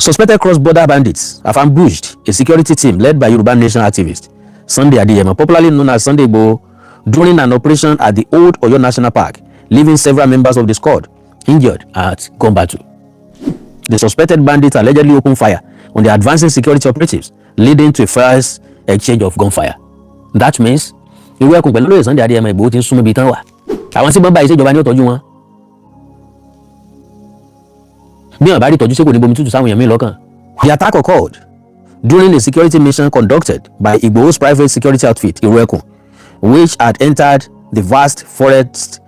Suspected cross-border bandits have ambushed a security team led by Yoruba Nation activist Sunday Adeyemo, popularly known as Sunday Igboho, during an operation at the Old Oyo National Park, leaving several members of the squad injured at gun battle. The suspected bandits allegedly opened fire on the advancing security operatives, leading to a first exchange of gunfire. That means irú ẹkùn pẹ̀lú lóye Sunday Adeyemo Igboho ti ń súnmọ́ ibi tán wà. Àwọn tí wọ́n bá ìṣèjọba ní ó tọ́jú wọn. Bí wọ́n bá rí ìtọ́jú ṣé kò ní bomi tútù sáwọn èèyàn míì lọ́kàn. The attack occurred during a security mission conducted by Igboho's private security outfit, Iruekun, which had entered the vast forest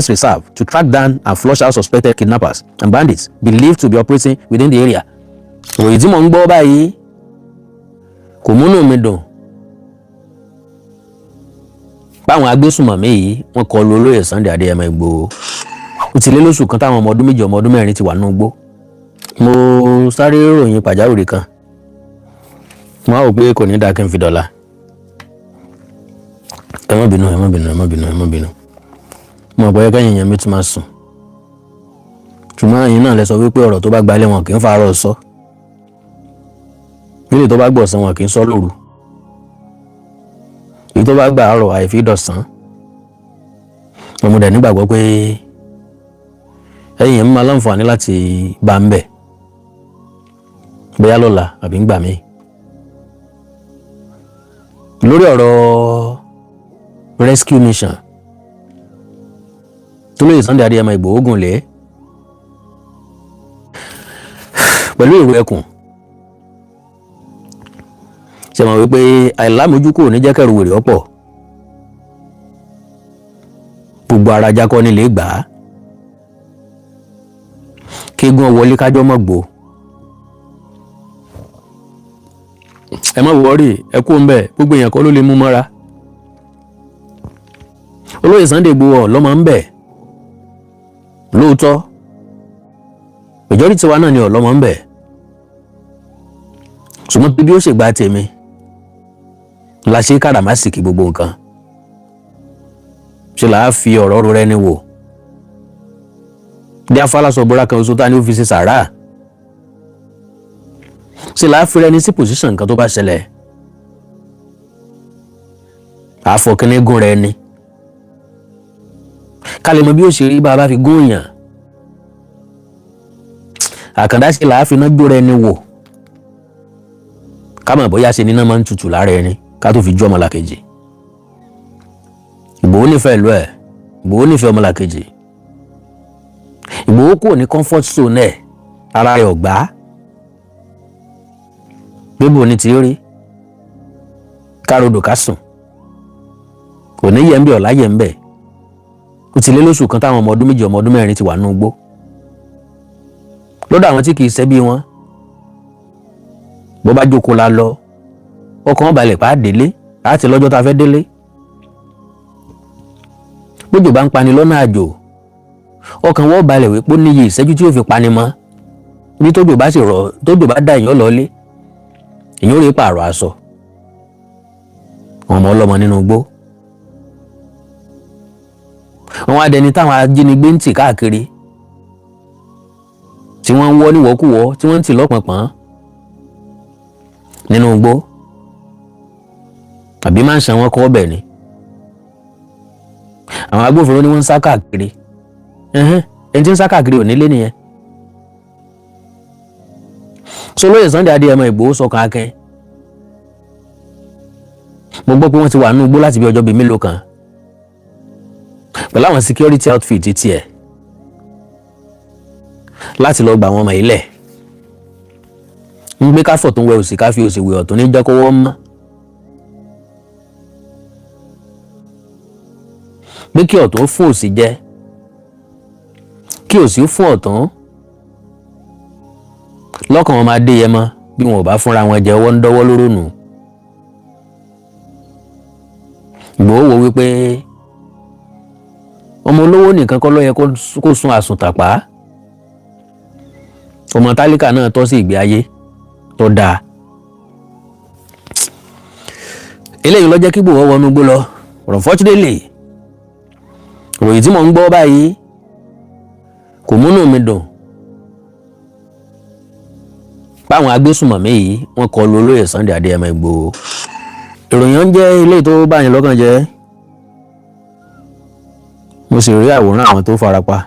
reserve to track down and flush out suspected kidnappers and bandits believed to be operating within the area. Òyìn tí mò ń gbọ́ báyìí kò múnú mi dùn. Báwọn agbésùnmọ̀mí yìí wọ́n kọlu olóyè Sunday Adeyemo Igboho. Ó ti lé lóṣù kan táwọn ọmọ ọdún méjì ọmọ ọdún mẹ́rin ti wà nínú igbó. Mo sáré ròyìn pàjáwìrì kan. Mo á wò pé kò ní dáa kí n fi dọ̀la. Ẹ má bínú. Mo gbọ́ kẹ́yìn yẹn mi tún máa sùn. Ṣùgbọ́n ẹ̀yin náà lẹ sọ wípé ọ̀rọ̀ tó bá gbalẹ̀ wọn kì í fàárọ̀ sọ. Ilé tó bá gbọ̀sán wọn kì í sọ lóru. Èyí tó bá gbà àárọ̀ àìfi dọ̀sán. Mo dẹ̀ nígbàgbọ́ pé ẹ̀yin yẹn máa láǹfààní láti bá ń bẹ̀. Bóyá lọ́la àbí ń gbà mí. Lórí ọ̀rọ̀ rescue mission tó lóye Sunday Adeyemo Igboho gùn lé pẹ̀lú èrò ẹkùn ṣe mọ̀ wípé àìlámójúkò ní jẹ́kẹ̀rù wèrè ọ̀pọ̀ gbogbo ara jákọ́ nílé gbà á kéegun wọlé kájọ́ mọ̀ gbò ẹ má wọrí ẹ kú ń bẹ̀ gbogbo èèyàn kọ́ ló lè mú mọ́ra olóyè Sunday Igboho lọ́mọ ń bẹ̀ lóòótọ́ majority wa náà ni ọlọ́mọ ń bẹ̀ ṣùgbọ́n bí ó ṣe gba tèmi la ṣe káràmásìkì gbogbo nǹkan ṣe là á fi ọ̀rọ̀ rẹ ní wò bí afálàsọ bọ́ra kan oṣù tá ní ó fi ṣe sàrà ṣe là á fi rẹni sí pòsíṣàn nǹkan tó bá ṣẹlẹ̀ àfọkíní gún rẹ ni ká lè mọ bí ó ṣe rí bá a bá fi gún èèyàn àkàndá ṣe là á fi iná gbó rẹ ni wò ká mọ̀ bóyá ṣe níná máa ń tutù lára ẹni ká tó fi jó ọmọlàkejì Ìgbòho nífẹ̀ẹ́ ìlú ẹ̀ Ìgbòho nífẹ̀ẹ́ ọmọlàkejì Ìgbòho kúrò ní comfort zone ẹ̀ ara rẹ̀ ọ̀gbá bébò ní ti rí károdò ká sùn kò ní yẹ ń bẹ̀ ọ̀la yẹ ń bẹ̀ ó ti lé lóṣù kan táwọn ọmọ ọdún méjì ọmọ ọdún mẹ́rin ti wà nínú igbó lọ́dọ̀ àwọn tí kì í ṣẹ́bí wọn bó bá jókòó la lọ ọkàn balẹ̀ pa á délé láti lọ́jọ́ tá a fẹ́ délé bójò bá ń pani lọ́nà àjò ọkàn wọ́n balẹ̀ wípé ó níye ìṣẹ́jú tí yóò fi pani mọ́ bí tójò bá sì rọ̀ tójò bá dá èèyàn lọ́lé èèyàn ò rí pààrọ̀ aṣọ ọmọ ọlọ́mọ nínú igbó àwọn adẹni táwọn ajínigbé ń tì káàkiri tí wọ́n ń wọ́ níwọ́kúwọ́ tí wọ́n ń tì lọ́pọ̀npọ̀n nínú igbó àbí máa ń ṣan wọn kọ́ ọbẹ̀ ni àwọn agbófinró ni wọ́n ń sá káàkiri ẹni tí ń sá káàkiri ò nílé nìyẹn so olóyè Sunday Adeyemo Igboho sọkàn akẹ́ mo gbọ́ pé wọ́n ti wà nínú igbó láti bí ọjọ́ bíi mélòó kan pẹ̀lú àwọn security outfit tiẹ̀ láti lọ gba àwọn ọmọ ilẹ̀ ń gbé káfọ̀ tó ń wẹ òsì káfí òsì wẹ̀ ọ̀tún ní jẹ́ kó wọ́n mọ́ pé kí ọ̀tún fún òsì jẹ kí òsì fún ọ̀tún lọ́kàn wọn máa dé yẹ mọ́ bí wọn ò bá fúnra wọn jẹ ọwọ́ ń dọ́wọ́ lóró nù Ìgbòho wò wípé ọmọ olówó nìkan kọ́ ló yẹ kó sun àsùntàpá ọmọ tálíkà náà tọ́ sí ìgbé ayé tó dáa eléyìí ló jẹ́ kí Ìgbòho wọnú igbó lọ unfortunately ìròyìn tí mò ń gbọ́ báyìí kò múnú mi dùn báwọn agbésùmọ̀mí yìí wọ́n kọlu olóyè Sunday Adéyẹmọ Ìgbòho. ìròyìn ń jẹ́ ilé tó báyìí lọ́kàn jẹ́. mo sì rí àwòrán àwọn tó farapa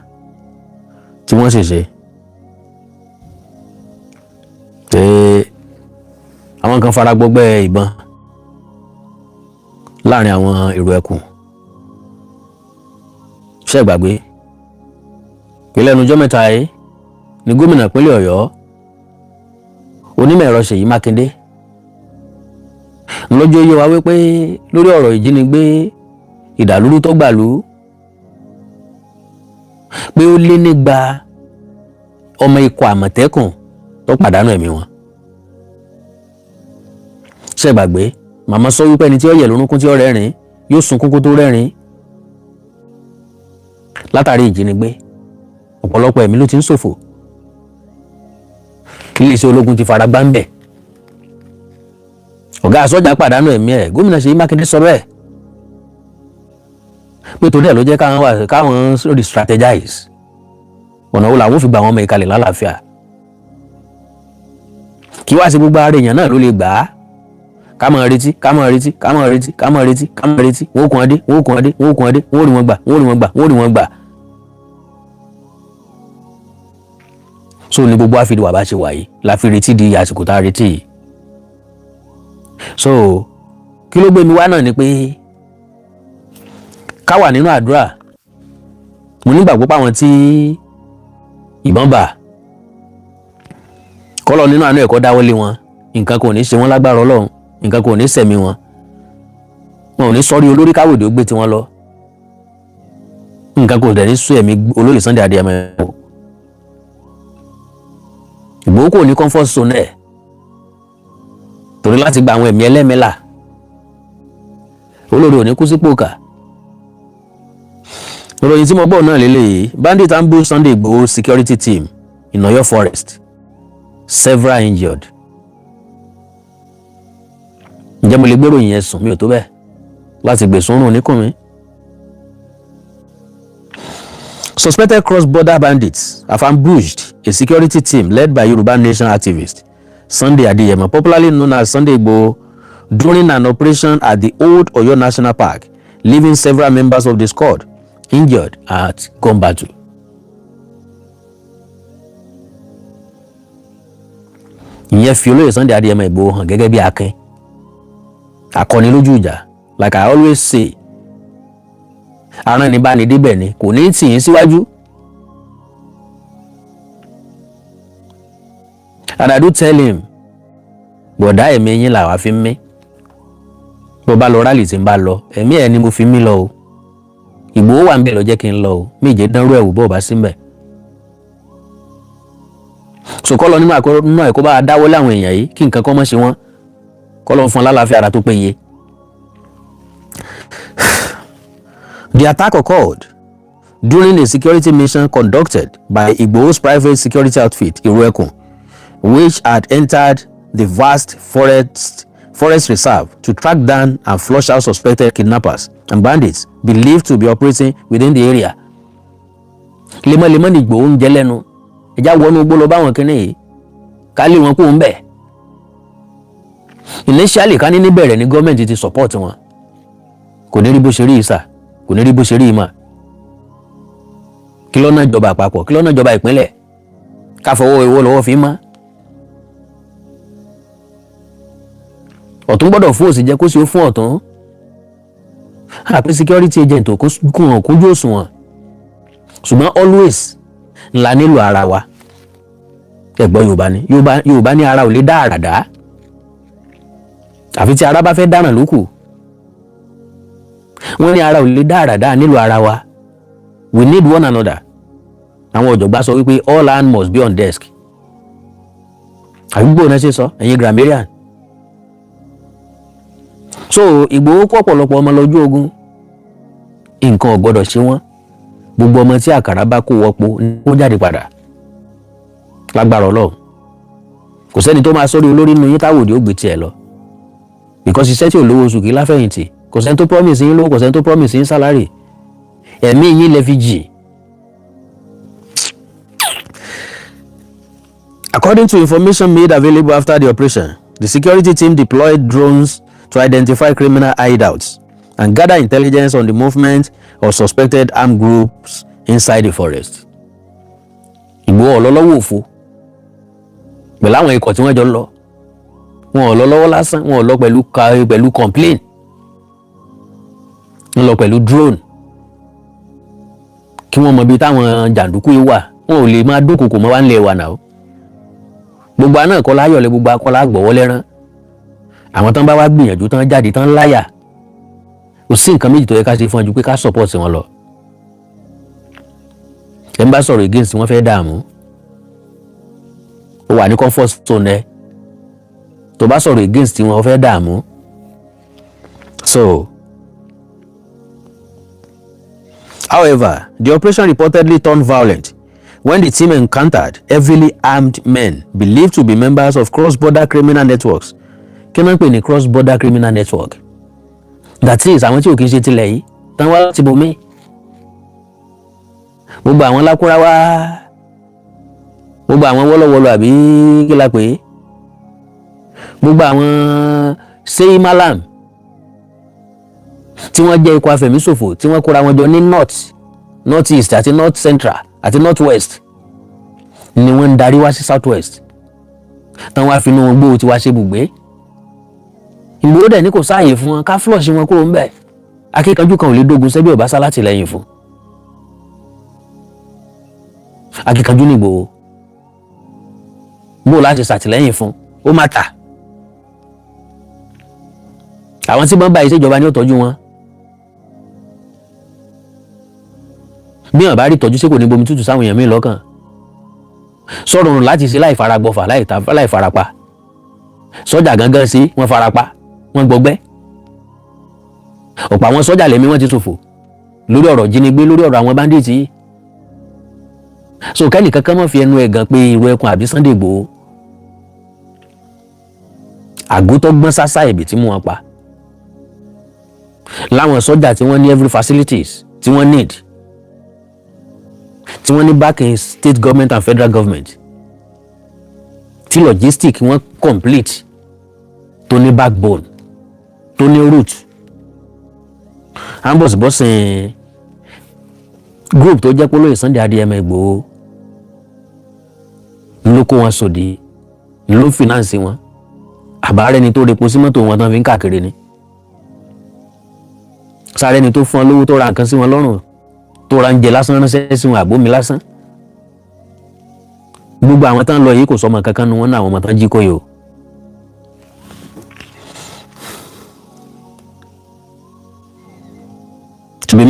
tí wọ́n ṣèṣe. pé àwọn kan fara gbọgbẹ́ ìbọn láàrin àwọn èrò ẹkùn. ṣé gbàgbé pé lẹ́nu ọjọ́ mẹ́ta yìí ni gómìnà ìpínlẹ̀ Ọ̀yọ́ onímọ̀ ẹ̀rọ Ṣèyí Mákindé lọ́jọ́ yé wa wípé lórí ọ̀rọ̀ ìjínigbé ìdàlúrú tó gbàlú pé ó lé nígba ọmọ ikọ̀ Àmọ̀tẹ́kùn tó pàdánù ẹ̀mí wọn. ṣé gbàgbé màmá sọ wípé ẹni tí ó yẹ lórúnkún tí ó rẹ́rìn yóò sunkún kó tó rẹ́rìn látàrí ìjínigbé ọ̀pọ̀lọpọ̀ ẹ̀mí ló ti ń ṣòfò kí iléeṣẹ́ ológun ti fara gbá ń bẹ̀. ọ̀gá sọ́jà pàdánù ẹ̀mí ẹ̀ gómìnà Ṣèyí Mákindé sọ bẹ́ẹ̀ pé torí ẹ̀ ló jẹ́ káwọn re-strategize ọ̀nà wo làwọn fi gba àwọn ọmọ ìkàlẹ̀ lálàáfíà kí wá sí gbogbo ara èèyàn náà ló lè gbà á ká máa retí wọ́n kún adé wọ́n rí wọn gbà. so ní gbogbo àfihàn wà bá ṣe wà yìí la fi retí di àsìkò tá a retí yìí. so kí ló gbé mi wá náà ni pé ká wà nínú àdúrà. mo nígbàgbọ́ páwọn tí ìbọn bà kọ́lọ̀ nínú àánú ẹ̀kọ́ dáwọ́lé wọn nǹkan kò ní ṣe wọ́n lágbára Ọlọ́run nǹkan kò ní sẹ̀mí wọn ò ní sọ́rí olórí káwòdì ó gbé tiwọn lọ nǹkan kò dẹ̀ ní sún ẹ̀mí olóyè Sunday Adéyẹmọ Ìgbòho kò ní comfort zone ẹ̀ torí láti gba àwọn ẹ̀mí ẹlẹ́mẹ́là olórí ò ní kú sípò kà. ìròyìn tí mo gbọ́ náà lélẹ́yìí bandit ambush Sunday Igboho security team in Oyo forest several injured. ǹjẹ́ mo lè gbèrò yẹn sùn mi ò tó bẹ́ẹ̀ láti gbèsùn rùn níkùn mi. Suspected cross-border bandits have ambushed a security team led by Yoruba Nation activist Sunday Adéyẹmọ, popularly known as Sunday Igboho, during an operation at the Old Oyo National Park, leaving several members of the squad injured at gun battle. ìyẹn fi olóyè Sunday Adéyẹmọ Ìgbòho hàn gẹ́gẹ́ bí akin akọni lójú ìjà, like I always say, aràn ní bá ní débẹ̀ ni kò ní tì yín síwájú. And I do tell him, bọ̀dá ẹ̀mí yín làwa fi ń mí. bó bá lọ rálì tí ń bá lọ ẹ̀mí ẹ̀ ni mo fi mí lọ o. Ìgbòho wà ń bẹ̀ lọ jẹ́ kí n lọ o, méje dánrú ẹ̀wù bó bá sí ń bẹ̀. Sòkòlò nínú ẹ̀kọ́ bá dáwọ́ láwọn èèyàn yìí kí nǹkan kan mọ́ ṣe wọ́n kọ́lọ́ fún lálàáfíà ara tó péye. The attack occurred during a security mission conducted by Igboho's private security outfit, Iruekun, which had entered the vast forest reserve to track down and flush out suspected kidnappers and bandits believed to be operating within the area. Lemọ́lemọ́ ni Igboho ń jẹ lẹ́nu. Ẹja wọnú igbó lọ báwọn kìíní yìí ká lé wọn kó ń bẹ̀. Initially ká ní níbẹ̀rẹ̀ ní gọ́ọ̀mẹ̀ntì ti support wọn. Kò ní rí bó ṣe rí ìsà, kò ní rí bó ṣe rí ìmọ̀. Kí lọ́nà ìjọba àpapọ̀, kí lọ́nà ìjọba ìpínlẹ̀, ká fọwọ́ ìwọ lọ́wọ́ fi mọ́. Ọ̀tún gbọ́dọ̀ fún òsì jẹ́ kó sì ó fún ọ̀tún. Àpé security agent ò kójú òṣùwọ̀n. Ṣùgbọ́n always ńlá nílò ara wa. Ẹ̀gbọ́n Yorùbá ní ara ò lè dá àrà dá. Àfi tí ara bá fẹ́ dáràn lókù. Wọ́n ní ara ò lè dá àrà dá nílò ara wa. We need one another. Àwọn ọ̀jọ̀gbọ́n sọ wípé all hands must be on desk. Àgbègbè náà ṣe sọ, ẹ̀yin grammarian. So Ìgbòho kó ọ̀pọ̀lọpọ̀ ọmọ lọ́jọ́ ogun. Nǹkan ò gbọ́dọ̀ ṣe wọ́n. Gbogbo ọmọ tí àkàrà bá kó wọ́pọ̀ ní kó jáde padà. Lágbára Ọlọ́run. Kò sẹ́ni tó máa sọ́rí olórí nínú yín táwòdì ó gbé tiẹ̀ lọ. Because iṣẹ́ tí ò lówó oṣù kì í láfẹ̀yìntì. Kò sẹ́ni tó promise yín lówó, kò sẹ́ni tó promise yín salary. Ẹ̀mí yín lẹ fi jì. According to information made available after the operation, the security team deployed drones to identify criminal hideouts and gather intelligence on the movement of suspected armed groups inside the forest. Igboho ọlọ́lọ́wọ́ òfo pẹ̀lú àwọn ikọ̀ tí wọ́n jọ lọ. Wọn ò lọ lọ́wọ́ lásán, wọn ò lọ pẹ̀lú complaint. Wọ́n lọ pẹ̀lú drone. Kí wọ́n mọ ibi táwọn jàǹdùkú yìí wà. Wọn ò lè máa dúnkòkò mọ́ wá nílẹ̀ wa náà. Gbogbo àná kọ́ láyọ̀lẹ̀ gbogbo akọ́lá gbọ̀wọ́ lẹ́rán. Àwọn tán bá wá gbìyànjú tán jáde tán láyà. Kò sí nǹkan méjì tó yẹ ká ṣe fún ọjọ́ pé ká support wọn lọ. Ẹ ń bá sọ̀rọ̀ against wọn fẹ́ dààmú. Ó wà ní comfort zone ẹ. Tó bá sọ̀rọ̀ against wọn fẹ́ dààmú. So, however, the operation reportedly turned violent when the team encountered heavily armed men believed to be members of cross-border criminal networks. Kí ló ń pè ní cross-border criminal network? That is, àwọn tí ò kí ń ṣe tilẹ̀ yìí, tán wá láti bòmí. Gbogbo àwọn lákúráwá, gbogbo àwọn wọ́lọ́wọ́lọ́ àbí kí la pè é? Gbogbo àwọn sey malam tí wọ́n jẹ́ ikọ̀ afẹ̀míṣòfò tí wọ́n kóra wọn jọ ní north east àti north central àti north west ni wọ́n ń darí wá sí south west tán wá fi inú wọn gbóò tí wá ṣe bùgbé. Ìgbòho dẹ̀ ní kò sáàyè fún wọn ká flush wọn kúrò ń bẹ̀. Akíkanjú kan ò lè dógun sẹ́bí ọ̀bá sá láti lẹ́yìn fún. Akíkanjú ní Ìgbòho bó láti ṣàtìlẹ́yìn fún ó má tà. Àwọn tí wọ́n bá ìṣèjọba ní ó tọ́jú wọn. Bí wọ́n bá rí tọ́jú sí kò ní bomi tútù sáwọn èèyàn míì lọ́kàn. Sọ̀rọ̀ láti ṣe láì faragbọ́fà láì farapa. Sọ́jà gangan sí wọ́n farapa wọ́n gbọgbẹ́. Ọ̀pọ̀ àwọn sọ́jà lẹ́mí wọ́n ti ṣòfò lórí ọ̀rọ̀ jínigbé lórí ọ̀rọ̀ àwọn bandits yìí. So kẹ́nì kankan mọ̀ fi ẹnu ẹ̀gàn pé irú ẹkùn àbí Sunday Igboho. Àgótọ́ gbọ́n sásá ẹ̀bì tí mú wọn pa. Láwọn sọ́jà tí wọ́n ní every facilities tí wọ́n need. Tí wọ́n ní backing state government and federal government. Tí logistic wọ́n complete. Tó ní backbone. Tó ní root. Ambos group tó jẹ́ polóyè Sunday Adéyẹmọ Igboho ló kó wọn sòdí ló finance wọn. Àbárẹ́ ni tó repo sí mọ́tò wọn tán fi ń káàkiri ni. Sáré ni tó fún ọ lówó tó ra nǹkan sí wọn lọ́rùn tó ra ń jẹ lásán ránṣẹ́ sí wọn àbómi lásán. Gbogbo àwọn tán lọ yìí kò sọmọ kankan nu wọn náà àwọn ọmọ tán jí kó yò. To be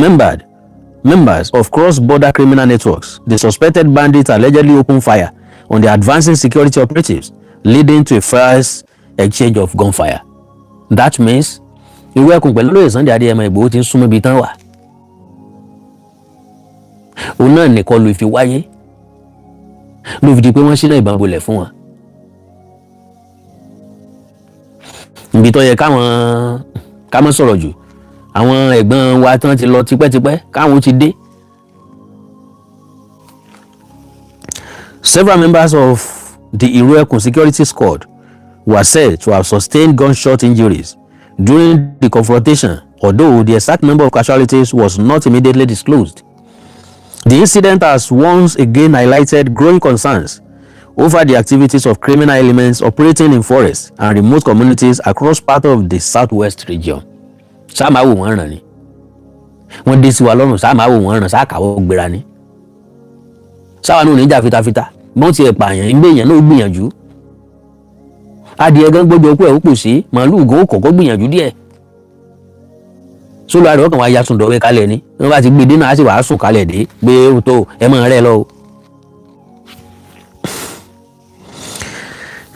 members of cross-border criminal networks, the suspected bandits allegedly opened fire on the advancing security operatives, leading to a first exchange of gunfire. That means irú ẹkùn pẹ̀lú lóye Sunday Adéyẹmọ Igboho ti ń súnmọ́ ibi tán wà. Òun náà nìkan ló fi wáyé ló fi di pé wọ́n ṣínà ìbọn bolẹ̀ fún wọn. Ibi tó yẹ káwọn sọ̀rọ̀ jù àwọn ẹ̀gbọ́n wa tán ti lọ tipẹ́tipẹ́ káwọn ti dé. Several members of the Iruekun security squad were said to have sustained gunshot injuries during the confrontation, although the exact number of casualties was not immediately disclosed. The incident has once again highlighted growing concerns over the activities of criminal elements operating in forests and remote communities across part of the southwest region. Sáàmà wò wọ́n ràn ni. Wọ́n dé sí wa lọ́rùn sáàmà wò wọ́n ràn sáàkàwọ́ gbéra ni. Sáwà náà níjà fitafita bọ́n ti ẹ̀pà àyàn ìgbé èèyàn náà gbìyànjú. Adìẹ gan gbọ́dọ̀ okú ẹ̀ ó pò sí màálù gan ó kọ̀kọ́ gbìyànjú díẹ̀. Sólù àrẹ ọkàn wa ya sùn dọ̀wẹ́ kalẹ̀ ni. Wọ́n bá ti gbé dínà á sì wàá sùn kalẹ̀ dé gbé ohun tó ẹ mọ̀ rẹ̀ lọ.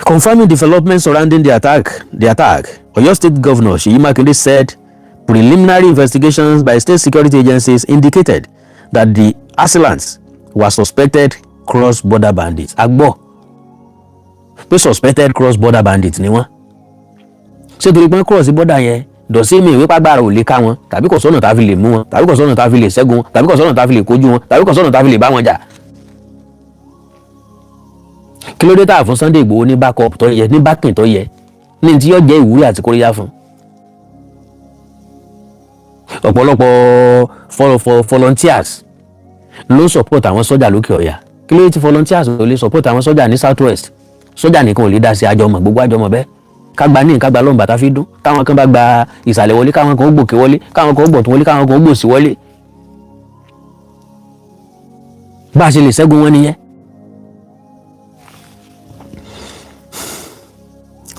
Confirming developments surrounding the attack, Oyo State Governor Seyi Makinde said preliminary investigations by state security agencies indicated that the assailants were suspected cross-border bandits. Agbọ́ pé suspected cross-border bandits ni wọ́n. Ṣé torí pé cross border yẹn dọ̀sí mi ìwé pàgbára ò lè ká wọn tàbí kò sọ́nà tá a fi lè mú wọn tàbí kò sọ́nà tá a fi lè ṣẹ́gun wọn tàbí kò sọ́nà tá a fi lè kojú wọn tàbí kò sọ́nà tá a fi lè bá wọn jà. kí ló dé tá a fún Sunday Igboho ní backup tó yẹ, ní backing tó yẹ, ní tí yóò jẹ́ ìwúrí àti kóríyá fún. ọ̀pọ̀lọpọ̀ volunteers ló support àwọn sọ́jà lókè ọ̀yà. Kí ló dé tí volunteers ò lè support àwọn sọ́jà ní south west? Sọ́jà nìkan ò lè dá sí àjọmọ̀, gbogbo àjọmọ̀ bẹ́ẹ̀. Kágbá ní kágbá lọ́nà bàtà fi dún, káwọn kan bá gba ìsàlẹ̀ wọlé, káwọn kan ó gbòkè wọlé, káwọn kan ó gbọ̀tún wọlé, káwọn kan ó gbòsì wọlé. Bá a ṣe lè ṣẹ́gun wọn nìyẹn.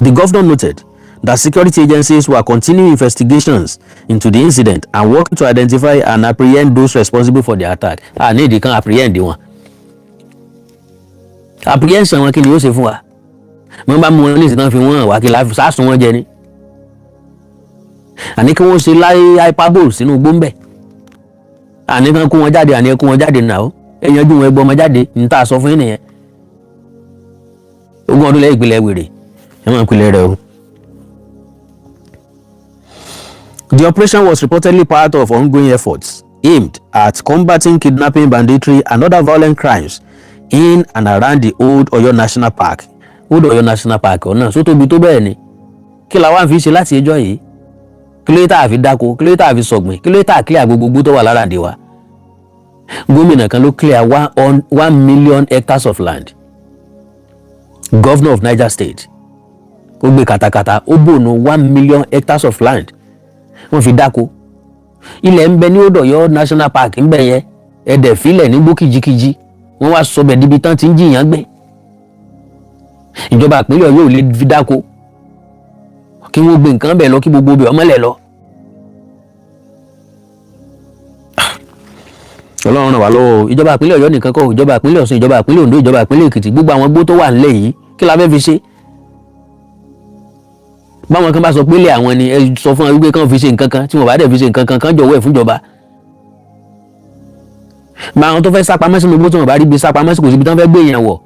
The governor noted that security agencies were continuing investigations into the incident and working to identify and apprehend those responsible for the attack. A ní ìdí kan apprehend wọn. Apprehension wọn kí ni yóò ṣe fún wa? Wọ́n bá mú wọn ní ìsìnkán fi wọ́n hàn wá kí láti sásùn wọn jẹ ni. Àní kí wọ́n ṣe láyé hyperbole sínú gbóǹbẹ̀. Àní kan kó wọn jáde, àní kó wọn jáde náà. Ẹ̀yanjú wọn ẹgbọ́ ọmọ jáde ní tá a sọ fún yín nìyẹn. Ogún ọdún lẹ́yìn ìpìlẹ̀ wèrè. Ẹ máa ń pilẹ̀ rẹ̀ o. The operation was reportedly part of ongoing efforts aimed at combating kidnapping, banditry, and other violent crimes in and around the Old Oyo National Park. Old Oyo National Park ọ̀nà só tóbi tó bẹ́ẹ̀ ni. Kí la wá ń fi ṣe láti ẹjọ́ yìí? Kí ló tá a fi dáko? Kí ló tá a fi sọ̀gbìn? Kí ló tá a clear gbogbo tó wà lára àdéhùn? Gómìnà kan ló clear 1 million hectares of land. Governor of Niger State ó gbé katakata ó bònú 1 million hectares of land. Wọ́n fi dáko. Ilẹ̀ ń bẹ ní Old Oyo National Park ń bẹ yẹn. Ẹ̀dẹ̀ fílẹ̀ ní gbó kìjikìji. Wọ́n wá sọ bẹ̀ díbi tán ti ń jiyàn gbé. Ìjọba ìpínlẹ̀ Ọ̀yọ́ ò lè fi dáko. Kí wọ́n gbé nǹkan bẹ̀ lọ kí gbogbo bẹ̀ ọmọlẹ̀ lọ. Ọlọ́run ràn wá lọ́wọ́. Ìjọba ìpínlẹ̀ Ọ̀yọ́ nìkan kọ́, ìjọba ìpínlẹ̀ Ọ̀ṣun, ìjọba ìpínlẹ̀ Oǹdó, ìjọba ìpínlẹ̀ Èkìtì, gbogbo àwọn gbó tó wà nílẹ̀ yìí kí la fẹ́ fi ṣe? Báwọn kan bá sọ pé ilé àwọn ni ẹ sọ fún wọn wípé kán fi ṣe nǹkan kan, tí wọ́n bá dẹ̀ fi ṣe nǹkan kan kán jọ̀wọ́ ẹ̀ fúnjọba. Bá àwọn tó fẹ́ sápamọ́ sínú igbó tí wọ́n bá rí ibi sápamọ́ sí kò síbi tán fẹ́ gbé èèyàn wọ̀.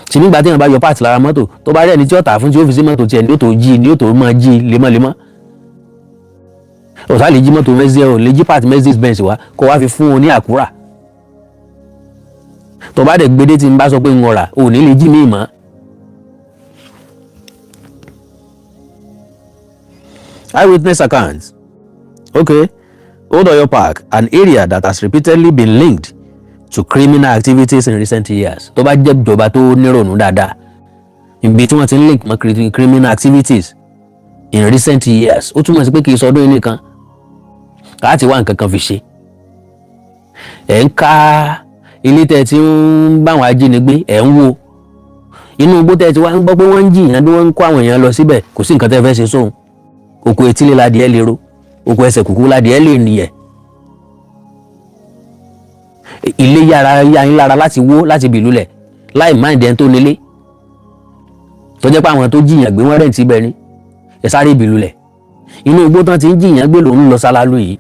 Tí nígbà tí èèyàn bá yọ páàtì lára mọ́tò tó bá rí ẹni tí ó tà fún tí ó fi sí mọ́tò tiẹ̀ ní ó tó jí ní ó tó máa jí lemọ́lemọ́. Ọ̀sá lè jí mọ́tò Mercedes ò lè jí páàtì Mercedes Benz wá kó wá fi fún un ní àkúrà. Tó bá dẹ̀ gbédé tí ń bá sọ pé ń ọ̀rà ò ní lè jí mí mọ́. Eyewitness accounts. Okay. Old Oyo Park, an area that has repeatedly been linked to criminal activities in recent years. Tó bá jẹ́ ìjọba tó nírònú dáadáa. Ibi tí wọ́n ti ń link mọ́ criminal activities in recent years. Ó túmọ̀ sí pé kì í sọdún yìí nìkan. Láti wá nǹkan kan fi ṣe. Ẹ̀ ń ká ilé tẹ́ ti ń bá àwọn ajínigbé ẹ̀ ń wò. Inú igbó tẹ́ ti wá ń gbọ́ pé wọ́n ń jiyàn bí wọ́n ń kó àwọn èèyàn lọ síbẹ̀ kò sí nǹkan tẹ́ fẹ́ ṣe sóhun. Oko etílé ládìẹ lè ro, oko ẹsẹ̀ kúkú ládìẹ lè nìyẹn. Ilé yára yín lára láti wó láti bìlú lẹ̀ láì máìndì ẹni tó nílé. Tó jẹ́ pé àwọn tó jiyàn gbé wọ́n rẹ̀ǹtì ibẹ̀ ni ẹ sáré bìlú lẹ̀. Inú igbó tán ti ń jiyàn gbé lòún lọ sálálú yìí.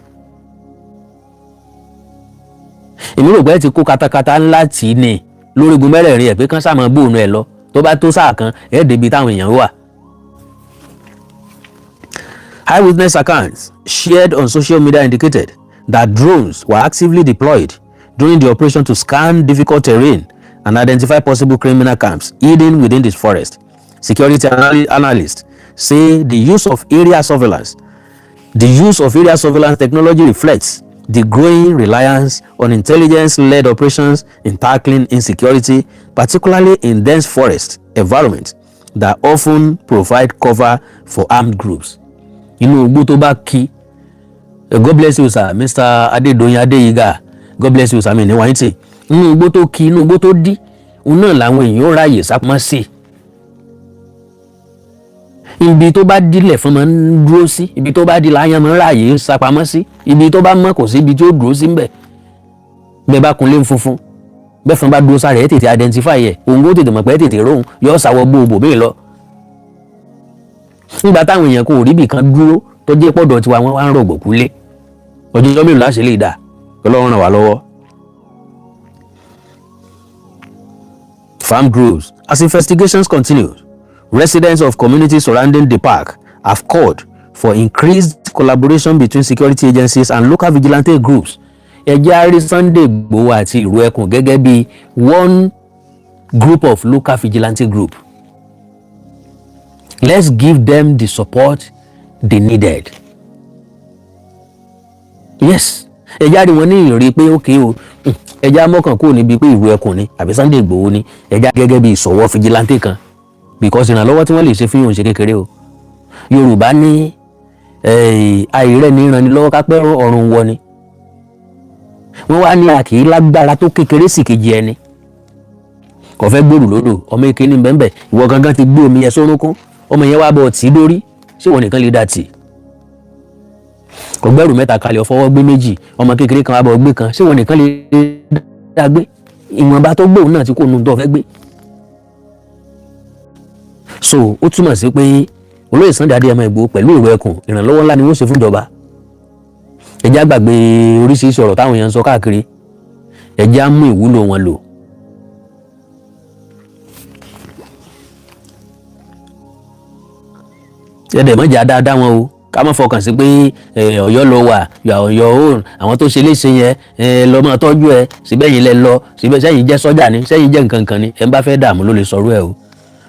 Èmi rò pé ẹ ti kó katakata ńlá tì í ní lórígun mẹ́rẹ̀ẹ̀rin ẹ̀ pé kán sàmọ́ bóònù ẹ̀ lọ tó bá tó sáà kan ẹ̀ débi táwọn èèyàn wà. Eyewitness accounts shared on social media indicated that drones were actively deployed during the operation to scan difficult terrain and identify possible criminal camps hidden within this forest. Security analysts say the use of area surveillance technology reflects the growing reliance on intelligence-led operations in tackling insecurity, particularly in dense forest environments that often provide cover for armed groups. Inú igbó tó bá kí, God bless you sir, Mr. Adedoyin Adeyiga, God bless you sir, mi ní wáyé tì. Inú igbó tó kí, inú igbó tó dí, òun náà làwọn èèyàn ráàyè sápamọ́ sí. Ibi tó bá dílẹ̀ fún máa ń dúró sí, ibi tó bá di láyàn máa ń ráàyè sápamọ́ sí, ibi tó bá mọ́ kò sí ibi tí ó dúró sí ńbẹ̀. Bẹ́ẹ̀ bá kunlé funfun, bẹ́ẹ̀ fún bá dúró sáré ẹ̀ tètè identify ẹ̀, òun kó tètè mọ̀ pé tètè róhun, yóò sáwọ́ gbogbo mi lọ. Nígbà táwọn èèyàn kò rí bì kan dúró tó jẹ́ pọ̀dọ̀ tiwa wọ́n wá ń rọ̀gbọ̀ kúlé. Ọjọ́ mélòó láṣẹ lè dà, Ọlọ́run ràn wá lọ́wọ́. Farm grows. As investigations continue, residents of communities surrounding the park have called for increased collaboration between security agencies and local vigilante groups ẹ jẹ́ á rí Sunday Igboho àti ìró ẹkùn gẹ́gẹ́ bí one group of local vigilante group. Let's give them the support they needed. Yes, ẹ já rí wọn ní ìrírí pé ókè o, ẹ já mọ́kàn kúrò níbi pé ìró ẹkùn ni àbí Sunday Igboho ni, ẹ já gẹ́gẹ́ bí ìsọ̀wọ́ vigilante kan, because ìrànlọ́wọ́ tí wọ́n lè ṣe fún yóò ṣe kékeré o. Yorùbá ní àìrẹ́ ní ìrànlọ́wọ́ kápẹ́ ọ̀run wọ ni. Wọ́n wá ní àkì lágbára tó kékeré sì kejì ẹni. Kò fẹ́ gbòòrò lódò, ọmọ èké ní bẹ́ẹ̀ ìwọ gangan ti gbé omi yẹn sórúnkún, ọmọ yẹn wá bọ̀ tí dórí, ṣé wọn nìkan lè dà tì? Kò gbẹ́rù mẹ́ta kalẹ̀ ọ̀fọwọ́ gbé méjì, ọmọ kékeré kan wá bọ̀ gbé kan, ṣé wọn nìkan lè dá gbé? Ìwọ̀nba tó gbóhùn náà tí kò nu tó fẹ́ gbé. So ó túmọ̀ sí pé olóyè Sunday Adéyẹmọ Ìgbòho pẹ̀lú ìró ẹkùn ìrànlọ́wọ́ ńlá ni wọ́n ṣe fún ìjọba. Ẹ jẹ́ á gbàgbé oríṣiríṣi ọ̀rọ̀ táwọn èèyàn ń sọ káàkiri, ẹ jẹ́ á mú ìwúlò wọn lò. Ẹ̀dẹ̀ mọ́jà dáadáa wọn o, ká má fọkàn sí pé Ọ̀yọ́ lọ wà Ọ̀yọ́ òun àwọn tó ṣe léṣe yẹn lọ máa tọ́jú ẹ síbẹ̀ yìí lẹ lọ síbẹ̀ sẹ́yìn jẹ́ sọ́jà ni sẹ́yìn jẹ́ nǹkan kan ni ẹ̀ ń bá fẹ́ dààmú ló lè sọ̀rọ̀ ẹ o,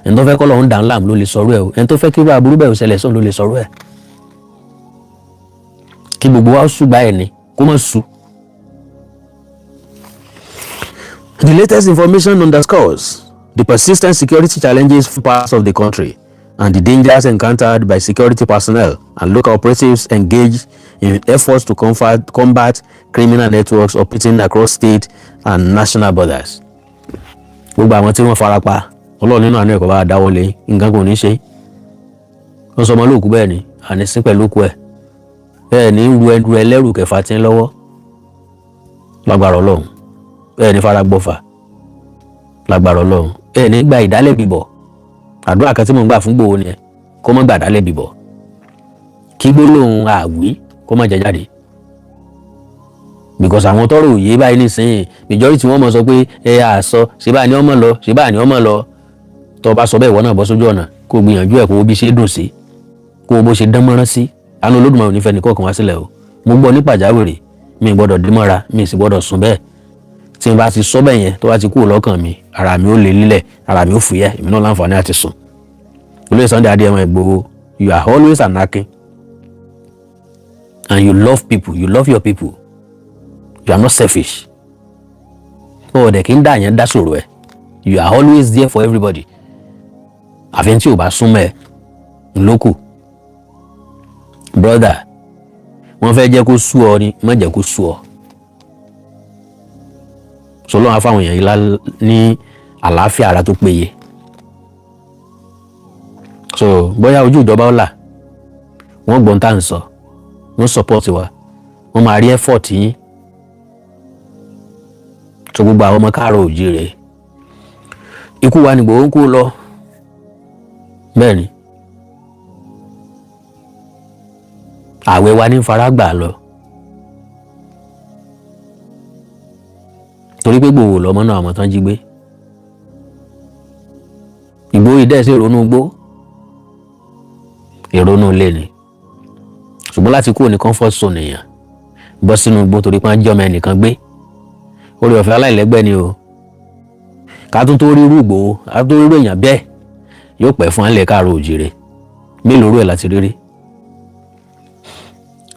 ẹni tó fẹ́ kọ́ lọ́hún dàn láàmú ló lè sọ̀rọ̀ ẹ o, ẹni tó fẹ́ kí irú aburú bẹ́ẹ̀ ò ṣẹlẹ̀ sóun ló lè sọ̀rọ̀ ẹ. Kí gbogbo wa ṣùgbọ́n ẹ̀ ni kó má ṣù. The latest information underscores the persistent security challenges for parts of the country and the dangers encountered by security personnel and local operatives engaged in efforts to combat criminal networks operating across state and national borders. Gbogbo àwọn tí wọ́n farapa Ọlọ́run nínú àánú ẹ̀kọ́ bá dáwọ́lé nǹkan kò ní ṣe. Wọ́n sọ ọmọ lóòkú bẹ́ẹ̀ ni àní sí pẹ̀lú òkú ẹ̀ bẹ́ẹ̀ ni ru ẹlẹ́rù kẹfà tí ń lọ́wọ́ lágbára Ọlọ́run bẹ́ẹ̀ ni fara gbọ́fà lágbára Ọlọ́run bẹ́ẹ̀ ni gba ìdálẹ̀ bíbọ̀. Àdúrà kan tí mo ń gbà fún Igboho ni ẹ kó má gbàdá lẹ́bi bọ̀, kí gbólóhùn àwí kó má jẹ jáde, because àwọn tọrọ òye báyìí nísìnyí majority wọn mọ sọ pé ẹ àsọ ṣèbá ni ọmọ lọ ṣèbá ni ọmọ lọ. Tó bá sọ bẹ́ẹ̀ ìwọ náà bọ́ sójú ọ̀nà kó gbìyànjú ẹ̀ kó bí ṣe dùn sí kó bó ṣe dán mọ́rán sí. Àánú Olódùmarè ò ní fẹ́ nìkan kan wá sílẹ̀ o. Mo gbọ́ ní pàjáwìrì mi gbọ́dọ̀ dé mọ́ra mi sì gbọ́dọ̀ sùn bẹ́ẹ̀. Tí n bá ti sọ bẹ́ẹ̀ yẹn tó bá ti kúrò lọ́kàn mi ara mi ó lè lílẹ̀ ara mi ó fúyẹ́ èmi náà láǹfààní àti sùn. Olóyè Sunday Adéyẹmọ Ìgbòho, you are always an akin and you love people, you love your people, you are not selfish. Ó dẹ̀ kí n dá yẹn dá sọ̀rọ̀ ẹ̀, you are always there for everybody. Àfi tí o bá súnmọ́ ẹ̀ ńlọ́kù. Brother, wọ́n fẹ́ jẹ́ kó sú ọ ni má jẹ́ kó sú ọ. Sọlọ́run á fáwọn èèyàn yìí ní àlàáfíà ara tó péye. So bóyá ojú ìjọba ọ̀la wọ́n gbọ́n tá à ń sọ wọ́n support wa wọ́n máa rí effort yín. So gbogbo àwọn ọmọ káàárọ̀ oòjíire ikú wa ni Igboho ń kú lọ bẹ́ẹ̀ ni àwẹ̀ wa ní fara gbà lọ torí pé Igboho lọ́mọ náà àmọ́ tán jí gbé. Igboho ìdẹ́sẹ̀ ìrònú gbó ìrònú ilé ni ṣùgbọ́n láti kúrò ní comfort zone èèyàn bọ́ sínú igbó torí pé wọ́n jẹ́ ọmọ ẹnìkan gbé orí ọ̀fẹ́ aláìlẹ́gbẹ́ ni o. Ká tún tó rí irú Igboho ká tó rí irú èèyàn bẹ́ẹ̀ yóò pẹ́ fún alẹ́ káàárọ̀ oòjíire mélòó rú ẹ̀ láti rírí.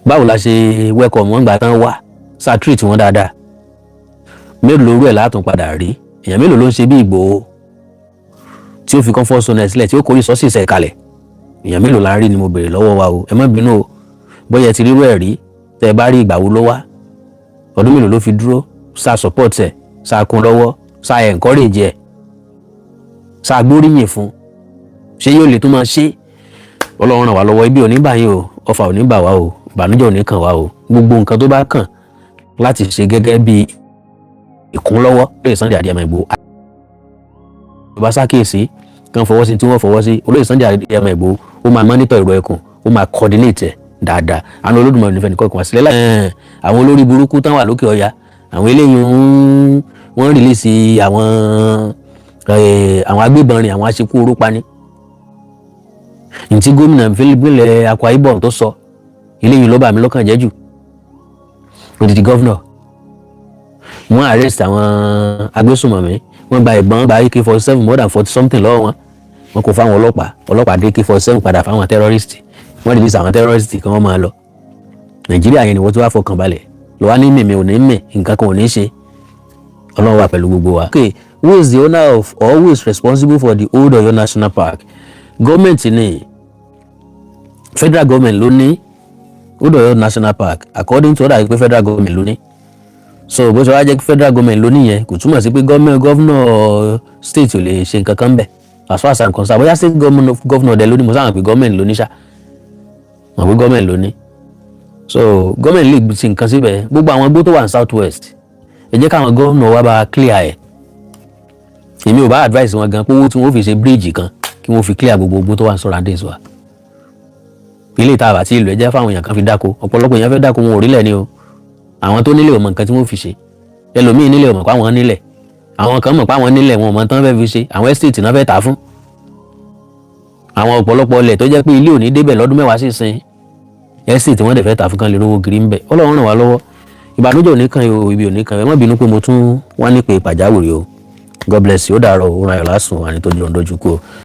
Báwo la ṣe welcome wọn gbà tán wá sá treat wọn dáadáa mélòó rú ẹ̀ látún padà rí èèyàn mélòó ló ń ṣe bí Igboho tí ó fi comfort zone ẹ̀ sílẹ̀ tí ó kórìí resources ẹ̀ kalẹ̀. Èèyàn mélòó la rí ni mo béèrè lọ́wọ́ wa o ẹ má bínú o bóyá ẹ ti rírú ẹ̀ rí tẹ́ ẹ bá rí ìgbà wo ló wá ọdún mélòó ló fi dúró sá support ẹ̀ sá kún lọ́wọ́ sá encourage ẹ̀ sá gbóríyìn fún ṣé yóò lè tún máa ṣe. Ọlọ́run ràn wá lọ́wọ́ ibi ò ní bá yín o ọfà ò ní bà wá o ìbànújẹ́ ò ní kàn wá o gbogbo nǹkan tó bá kàn láti ṣe gẹ́gẹ́ bí ìkúnlọ́wọ́ Olóyè Sunday Adéyẹmọ Ìgbòho ìbá ṣàkíyèsí kan fọwọ́ sí tí wọ́n fọwọ́ sí Olóyè Sunday Adéyẹmọ Ìgbòho ó máa monitor ìró ẹkùn ó máa coordinate ẹ̀ dáadáa. Àánú Olódùmarè nífẹ̀ẹ́ nìkan kan wá sílẹ̀ àwọn olórí burúkú tán wà lókè ọya àwọn eléyìí wọ́n release àwọn agbébọn rìn àwọn aṣekú oró pani. Ntí gómìnà ìpínlẹ̀ Akwa Ibom tó sọ eléyìí ló bà mí lọ́kàn jẹ́ jù odidi gọ́vnọ̀ wọ́n arrest àwọn agbésùnmọ̀mí, wọ́n gba ìbọn, gba AK-47 more than 40 something lọ́wọ́ wọn kò fáwọn ọlọ́pàá dé AK-47 padà fáwọn terrorist, wọ́n release àwọn terrorist kan wọ́n máa lọ. Nàìjíríà yẹn ni wọ́n ti wá fọkàn balẹ̀ lọ wá ní mèmí ò ní mè nǹkan kan ò ní ṣe, Ọlọ́run wà pẹ̀lú gbogbo wa. Okay, who is the owner of or who is responsible for the Old Ọ̀yọ́ National Park? Government ni, federal government ló ní Old Ọ̀yọ́ National Park according to order pé federal government ló ní. So bó ṣe wá jẹ́ pé federal government ló ní yẹn kò túmọ̀ sí pé governor state ò lè ṣe nǹkan kan bẹ̀. As far as I'm concerned, bóyá state governor dẹ̀ ló ní, mo sáà mọ̀ pé government ló ní ṣá, mọ̀ pé government ló ní. So government lè ṣe nǹkan síbẹ̀. Gbogbo àwọn igbó tó wà ní south west ẹ jẹ́ káwọn governor wá bá clear ẹ̀. Èmi ò bá advice wọn gan pé owó tí wọ́n fi ṣe bridge kan kí wọ́n fi clear gbogbo igbó tó wà ní surroundings wa. Ilé ìta àbàtì ìlú ẹ jẹ́ fáwọn èèyàn kan fi dáko, ọ̀pọ̀lọpọ̀ èèyàn fẹ́ dáko wọn ò rílẹ̀ ni o. Àwọn tó nílẹ̀ ò mọ̀ nǹkan tí wọ́n fi ṣe, ẹlòmíì nílẹ̀ ò mọ̀ pé àwọn nílẹ̀, àwọn kan mọ̀ pé àwọn nílẹ̀ wọn ò mọ̀ tán fẹ́ fi ṣe, àwọn estate náà fẹ́ tà fún. Àwọn ọ̀pọ̀lọpọ̀ ilẹ̀ tó jẹ́ pé ilé ò ní débẹ̀ lọ́dún mẹ́wàá sí ìsìn, estate wọ́n dẹ̀ fẹ́ tà fún kan lè rówó kiri ń bẹ̀. Ọlọ́run ràn wá lọ́wọ́, ìbànújẹ́ ò ní kan o, ibi ò ní kan, ẹ má bínú pé mo tún wá nípe pàjáwìrì o. God bless you, ó dàárọ̀, ó ràn yọ̀ lásùn, àní tó di ọ̀ndọ́jú kú o.